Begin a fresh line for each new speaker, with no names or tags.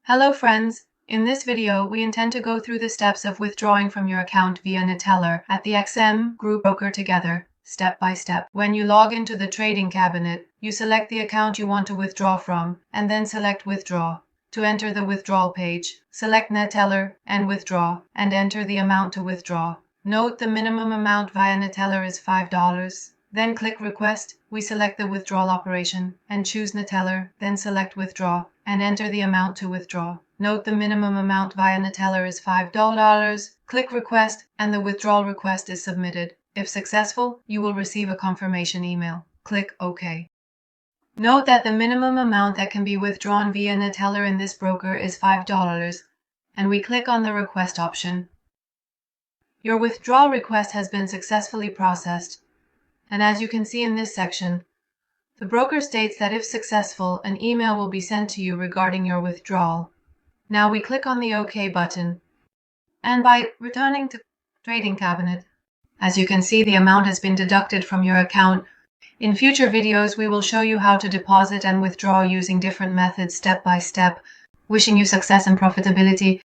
Hello friends! In this video, we intend to go through the steps of withdrawing from your account via Neteller at the XM Group broker together, step by step. When you log into the trading cabinet, you select the account you want to withdraw from, and then select Withdraw. To enter the withdrawal page, select Neteller and Withdraw, and enter the amount to withdraw. Note the minimum amount via Neteller is $5. Then click Request. We select the withdrawal operation and choose Neteller, then select Withdraw and enter the amount to withdraw. Note the minimum amount via Neteller is $5. Click Request and the withdrawal request is submitted. If successful, you will receive a confirmation email. Click OK. Note that the minimum amount that can be withdrawn via Neteller in this broker is $5, and we click on the Request option. Your withdrawal request has been successfully processed. And as you can see in this section, the broker states that if successful, an email will be sent to you regarding your withdrawal. Now we click on the OK button. And by returning to Trading Cabinet, as you can see, the amount has been deducted from your account. In future videos, we will show you how to deposit and withdraw using different methods step by step. Wishing you success and profitability.